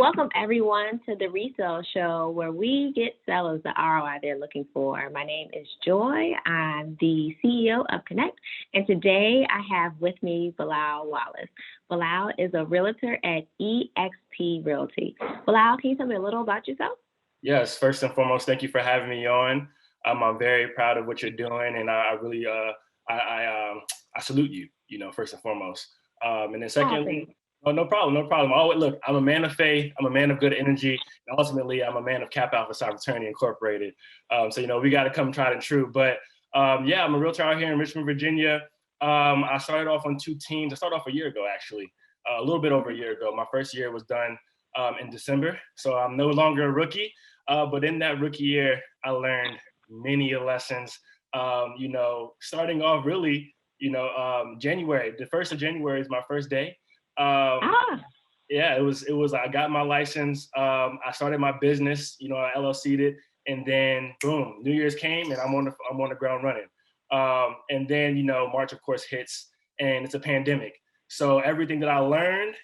Welcome everyone to the Resell Show where we get sellers the ROI they're looking for. My name is Joy. I'm the CEO of Connect, and today I have with me Bilal Wallace. Bilal is a realtor at EXP Realty. Bilal, can you tell me a little about yourself? Yes, first and foremost, thank you for having me on. I'm very proud of what you're doing, and I really I salute you. First and foremost, and then secondly, oh, no problem, no problem. Look, I'm a man of faith. I'm a man of good energy, and ultimately, I'm a man of Cap Alpha Psi Fraternity Incorporated. So we got to come tried and true. But yeah, I'm a realtor out here in Richmond, Virginia. I started off on two teams. I started off a year ago, actually, a little bit over a year ago. My first year was done in December, so I'm no longer a rookie. But in that rookie year, I learned many lessons. Starting off really, January, the 1st of January is my first day. Yeah, it was. I got my license. I started my business. I LLC'd it, and then boom, New Year's came, and I'm on the ground running. And then March of course hits, and it's a pandemic. So everything that I learned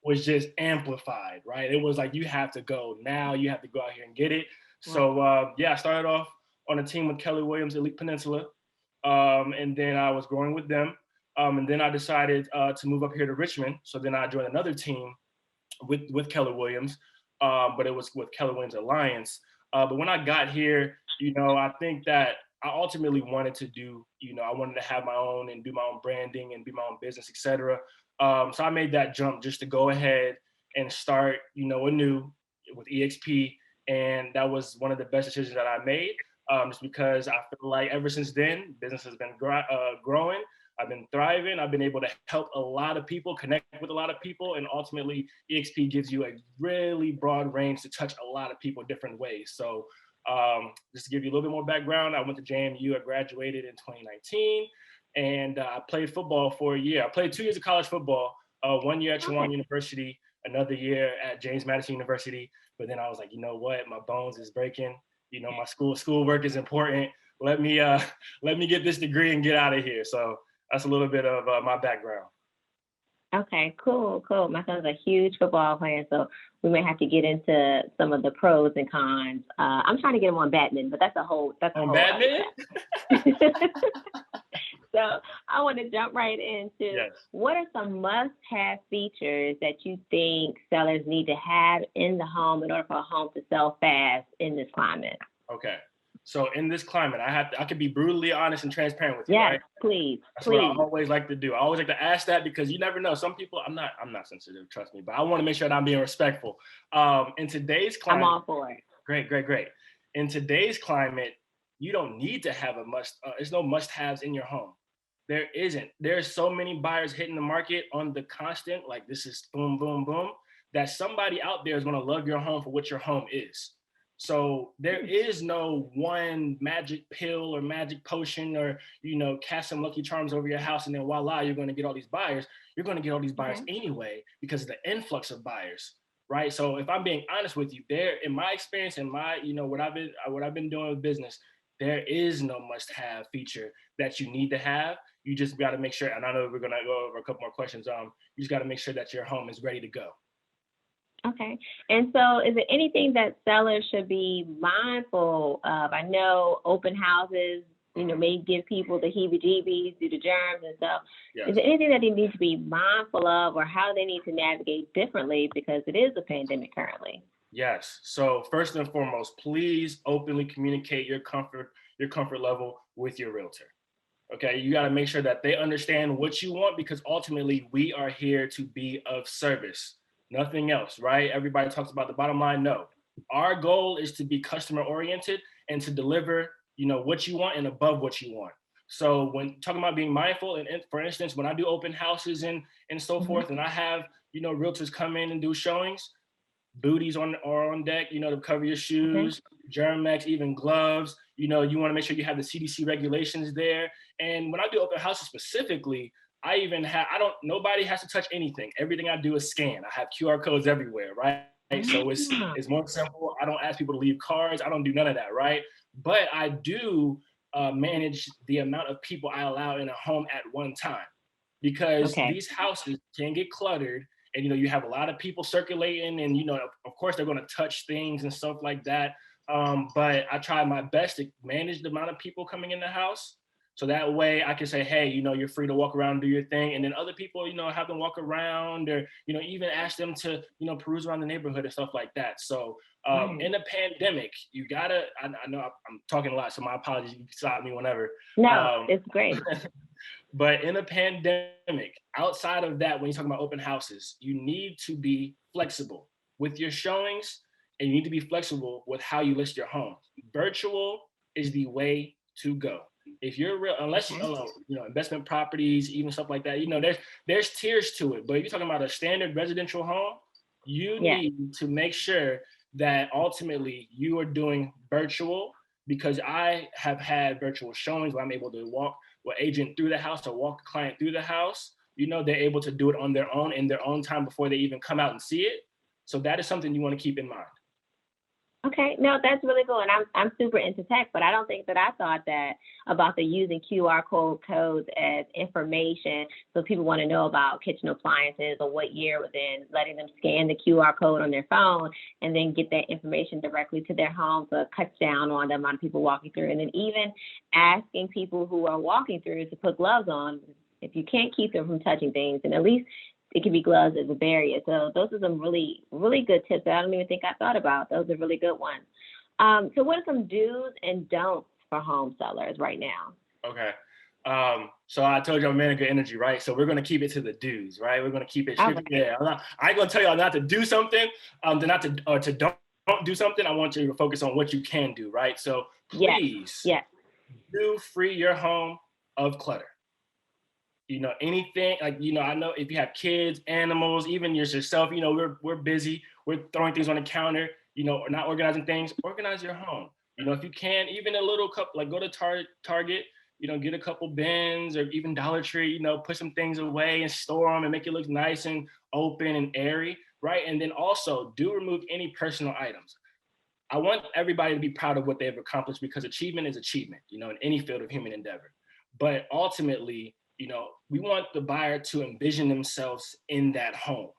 was just amplified, right? It was like, you have to go now, you have to go out here and get it. So I started off on a team with Kelly Williams, Elite Peninsula. And then I was growing with them. And then I decided to move up here to Richmond. So then I joined another team with Kelly Williams, but it was with Kelly Williams Alliance. But when I got here, I think that I ultimately wanted to do, I wanted to have my own and do my own branding and be my own business, et cetera. So I made that jump just to go ahead and start, anew with EXP. And that was one of the best decisions that I made, just because I feel like ever since then, business has been growing. I've been thriving. I've been able to help a lot of people, connect with a lot of people. And ultimately, EXP gives you a really broad range to touch a lot of people different ways. So just to give you a little bit more background, I went to JMU. I graduated in 2019. And I played football for a year. I played 2 years of college football, 1 year at Chowan University, another year at James Madison University. But then I was like, you know what? My bones is breaking. My schoolwork is important. Let me get this degree and get out of here. So that's a little bit of my background. Okay, cool. My son's a huge football fan, so we may have to get into some of the pros and cons. I'm trying to get him on badminton, but that's a whole badminton. So I want to jump right into What are some must-have features that you think sellers need to have in the home in order for a home to sell fast in this climate? Okay. So in this climate, I could be brutally honest and transparent with you, yes, right? Please. That's what I always like to do. I always like to ask that because you never know. Some people, I'm not sensitive, trust me, but I want to make sure that I'm being respectful. In today's climate, I'm all for it. Great. In today's climate, you don't need to have there's no must-haves in your home. There isn't. There's so many buyers hitting the market on the constant, like this is boom, boom, boom, that somebody out there is going to love your home for what your home is. So there is no one magic pill or magic potion or, cast some lucky charms over your house and then voila, you're going to get all these buyers. You're going to get all these buyers anyway because of the influx of buyers, right? So if I'm being honest with you, there, in my experience and my, what I've been doing with business, there is no must-have feature that you need to have. You just got to make sure, and I know we're going to go over a couple more questions. You just got to make sure that your home is ready to go. Okay. And so is there anything that sellers should be mindful of? I know open houses, may give people the heebie-jeebies due to germs and stuff. Yes. Is there anything that they need to be mindful of or how they need to navigate differently because it is a pandemic currently? Yes. So first and foremost, please openly communicate your comfort level with your realtor. Okay, you got to make sure that they understand what you want because ultimately we are here to be of service, nothing else, right? Everybody talks about the bottom line. No, our goal is to be customer oriented and to deliver, what you want and above what you want. So when talking about being mindful, and for instance, when I do open houses and so forth, and I have, realtors come in and do showings, booties are on deck, to cover your shoes, Germ-X, even gloves. You want to make sure you have the CDC regulations there. And when I do open houses specifically, nobody has to touch anything. Everything I do is scan. I have QR codes everywhere, right? So it's more simple. I don't ask people to leave cards. I don't do none of that, right? But I do manage the amount of people I allow in a home at one time because these houses can get cluttered and, you have a lot of people circulating, and, of course they're going to touch things and stuff like that. But I try my best to manage the amount of people coming in the house. So that way I can say, hey, you're free to walk around, do your thing. And then other people, have them walk around, or, even ask them to, peruse around the neighborhood and stuff like that. So in a pandemic, you gotta, I know I'm talking a lot, so my apologies, you can stop me whenever. No, it's great. But in a pandemic, outside of that, when you talk about open houses, you need to be flexible with your showings, and you need to be flexible with how you list your home. Virtual is the way to go. If you're real, unless investment properties, even stuff like that, there's tiers to it. But if you're talking about a standard residential home, you need to make sure that ultimately you are doing virtual, because I have had virtual showings where I'm able to walk an agent through the house or walk a client through the house. They're able to do it on their own in their own time before they even come out and see it. So that is something you want to keep in mind. Okay, no, that's really cool. And I'm super into tech, but I don't think that I thought that about the using QR codes as information. So people want to know about kitchen appliances or what year within, letting them scan the QR code on their phone and then get that information directly to their home. So it cuts down on the amount of people walking through. And then even asking people who are walking through to put gloves on. If you can't keep them from touching things, and at least it can be gloves as a barrier. So those are some really, really good tips that I don't even think I thought about. Those are really good ones. So what are some do's and don'ts for home sellers right now? Okay. So I told you I'm a man of good energy, right? So we're going to keep it to the do's, right? We're going to keep it strict. Yeah. I ain't going to tell y'all not to do something, to don't do something. I want you to focus on what you can do, right? So please do free your home of clutter. Anything like, I know if you have kids, animals, even yourself, we're busy, we're throwing things on the counter, or not organizing things. Organize your home. If you can, even a little cup, like go to Target, get a couple bins, or even Dollar Tree, put some things away and store them and make it look nice and open and airy, right? And then also do remove any personal items. I want everybody to be proud of what they've accomplished, because achievement is achievement, in any field of human endeavor. But ultimately, we want the buyer to envision themselves in that home.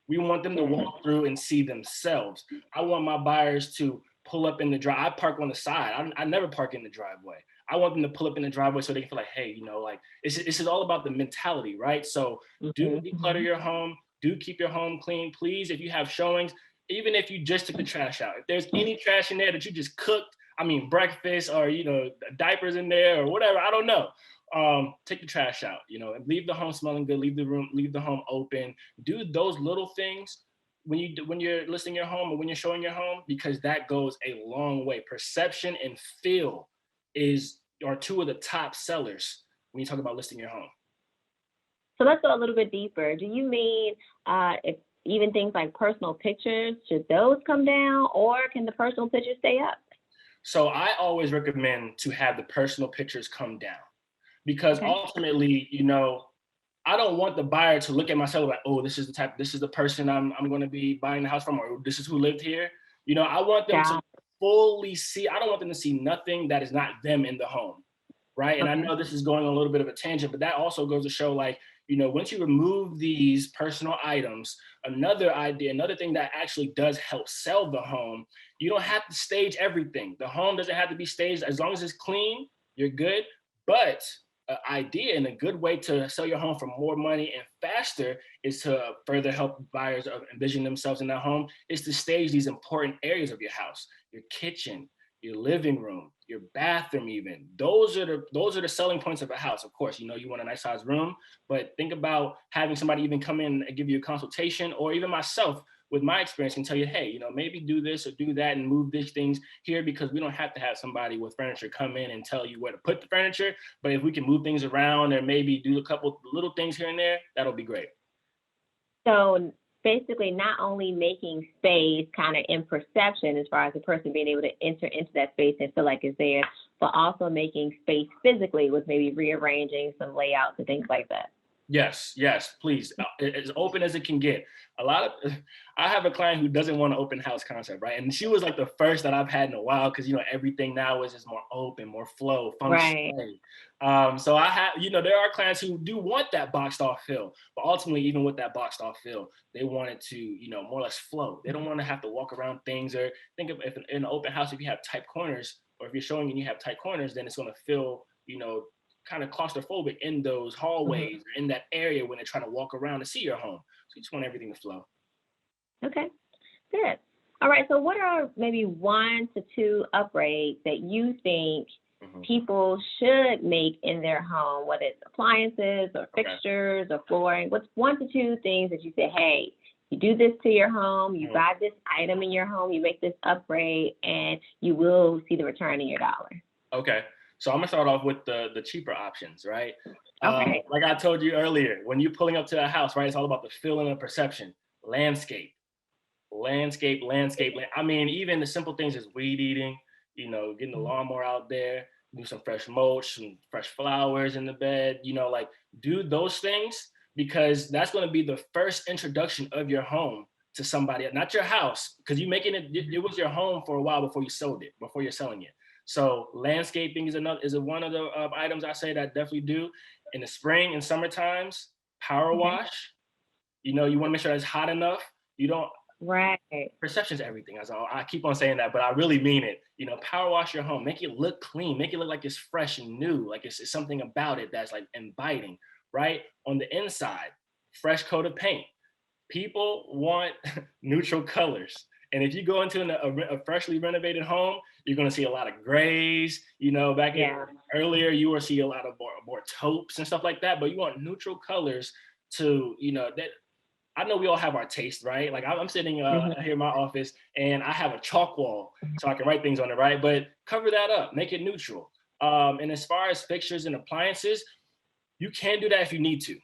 We want them to walk through and see themselves. I want my buyers to pull up in the drive. I park on the side. I never park in the driveway. I want them to pull up in the driveway so they can feel like, hey, this is all about the mentality, right? So do declutter your home. Do keep your home clean. Please, if you have showings, even if you just took the trash out, if there's any trash in there that you just cooked, breakfast, or, diapers in there or whatever, I don't know. Take the trash out, leave the home smelling good, leave the home open, do those little things when you're listing your home or when you're showing your home, because that goes a long way. Perception and feel are two of the top sellers when you talk about listing your home. So let's go a little bit deeper. Do you mean if even things like personal pictures, should those come down, or can the personal pictures stay up? So I always recommend to have the personal pictures come down. Because ultimately, I don't want the buyer to look at my seller like, oh, this is the person I'm going to be buying the house from, or this is who lived here. I want them to fully see. I don't want them to see nothing that is not them in the home, right? And I know this is going on a little bit of a tangent, but that also goes to show, like, once you remove these personal items, another thing that actually does help sell the home, you don't have to stage everything. The home doesn't have to be staged. As long as it's clean, you're good. But an idea and a good way to sell your home for more money and faster is to further help buyers envision themselves in that home, is to stage these important areas of your house, your kitchen, your living room, your bathroom even. Those are the selling points of a house. Of course, you want a nice sized room, but think about having somebody even come in and give you a consultation, or even myself with my experience can tell you, hey, maybe do this or do that and move these things here, because we don't have to have somebody with furniture come in and tell you where to put the furniture. But if we can move things around or maybe do a couple little things here and there, that'll be great. So basically not only making space kind of in perception as far as the person being able to enter into that space and feel like it's there, but also making space physically with maybe rearranging some layouts and things like that. Yes, yes, please. As open as it can get. A lot of, I have a client who doesn't want an open house concept, right? And she was like the first that I've had in a while because, you know, everything now is just more open, more flow, feng Right. shui. So I have, you know, there are clients who do want that boxed off feel, but ultimately, even with that boxed off feel, they want it to, you know, more or less flow. They don't want to have to walk around things, or think of if in an open house, if you have tight corners, or if you're showing and you have tight corners, then it's going to feel, you know, kind of claustrophobic in those hallways or in that area when they're trying to walk around and see your home. So you just want everything to flow. Okay, good. All right, so what are maybe 1 to 2 upgrades that you think people should make in their home, whether it's appliances or fixtures or flooring? What's 1 to 2 things that you say, hey, you do this to your home, you buy this item in your home, you make this upgrade, and you will see the return in your dollar? Okay. So I'm gonna start off with the cheaper options, right? Okay. Like I told you earlier, when you're pulling up to a house, right, it's all about the feeling and perception. Landscape, landscape. I mean, even the simple things as weed eating, you know, getting the lawnmower out there, do some fresh mulch, some fresh flowers in the bed, you know, like do those things, because that's going to be the first introduction of your home to somebody, not your house, because you're making it was your home for a while before you sold it, before you're selling it. So landscaping is one of the items I say that I definitely do in the spring and summer times. Power wash. You know, you want to make sure it's hot enough. You don't. Right. Perception's everything. As I keep on saying that, but I really mean it. You know, power wash your home, make it look clean, make it look like it's fresh and new, like it's something about it that's like inviting. Right on the inside, fresh coat of paint. People want neutral colors. And if you go into a freshly renovated home, you're going to see a lot of grays. You know, earlier, you will see a lot of more taupes and stuff like that. But you want neutral colors to, you know, that I know we all have our taste, right? Like I'm sitting here in my office and I have a chalk wall so I can write things on it, right? But cover that up, make it neutral. And as far as fixtures and appliances, you can do that if you need to.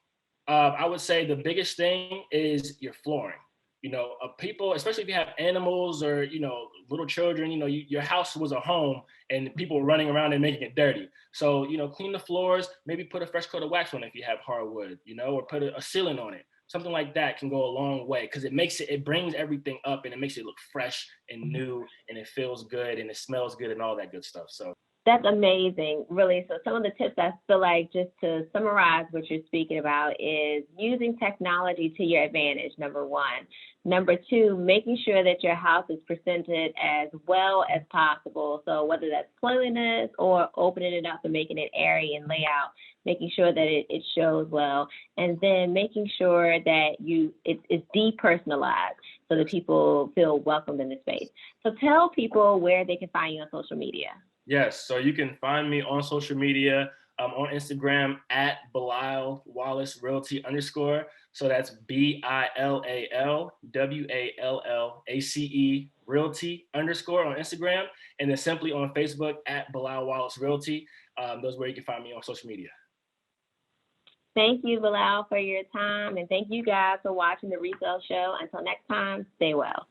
I would say the biggest thing is your flooring. You know, people, especially if you have animals or, you know, little children, you know, your house was a home and people were running around and making it dirty. So, you know, clean the floors, maybe put a fresh coat of wax on it if you have hardwood, you know, or put a ceiling on it. Something like that can go a long way because it brings everything up and it makes it look fresh and new and it feels good and it smells good and all that good stuff. So that's amazing, really. So some of the tips I feel like, just to summarize what you're speaking about, is using technology to your advantage, number one. Number two, making sure that your house is presented as well as possible. So whether that's cleanliness or opening it up and making it airy and layout, making sure that it shows well. And then making sure that it's depersonalized so that people feel welcomed in the space. So tell people where they can find you on social media. Yes, so you can find me on social media, on Instagram at Bilal Wallace Realty _. So that's BILALWALLACE Realty _ on Instagram, and then simply on Facebook at Bilal Wallace Realty. Those are where you can find me on social media. Thank you, Bilal, for your time, and thank you guys for watching the Resell Show. Until next time, stay well.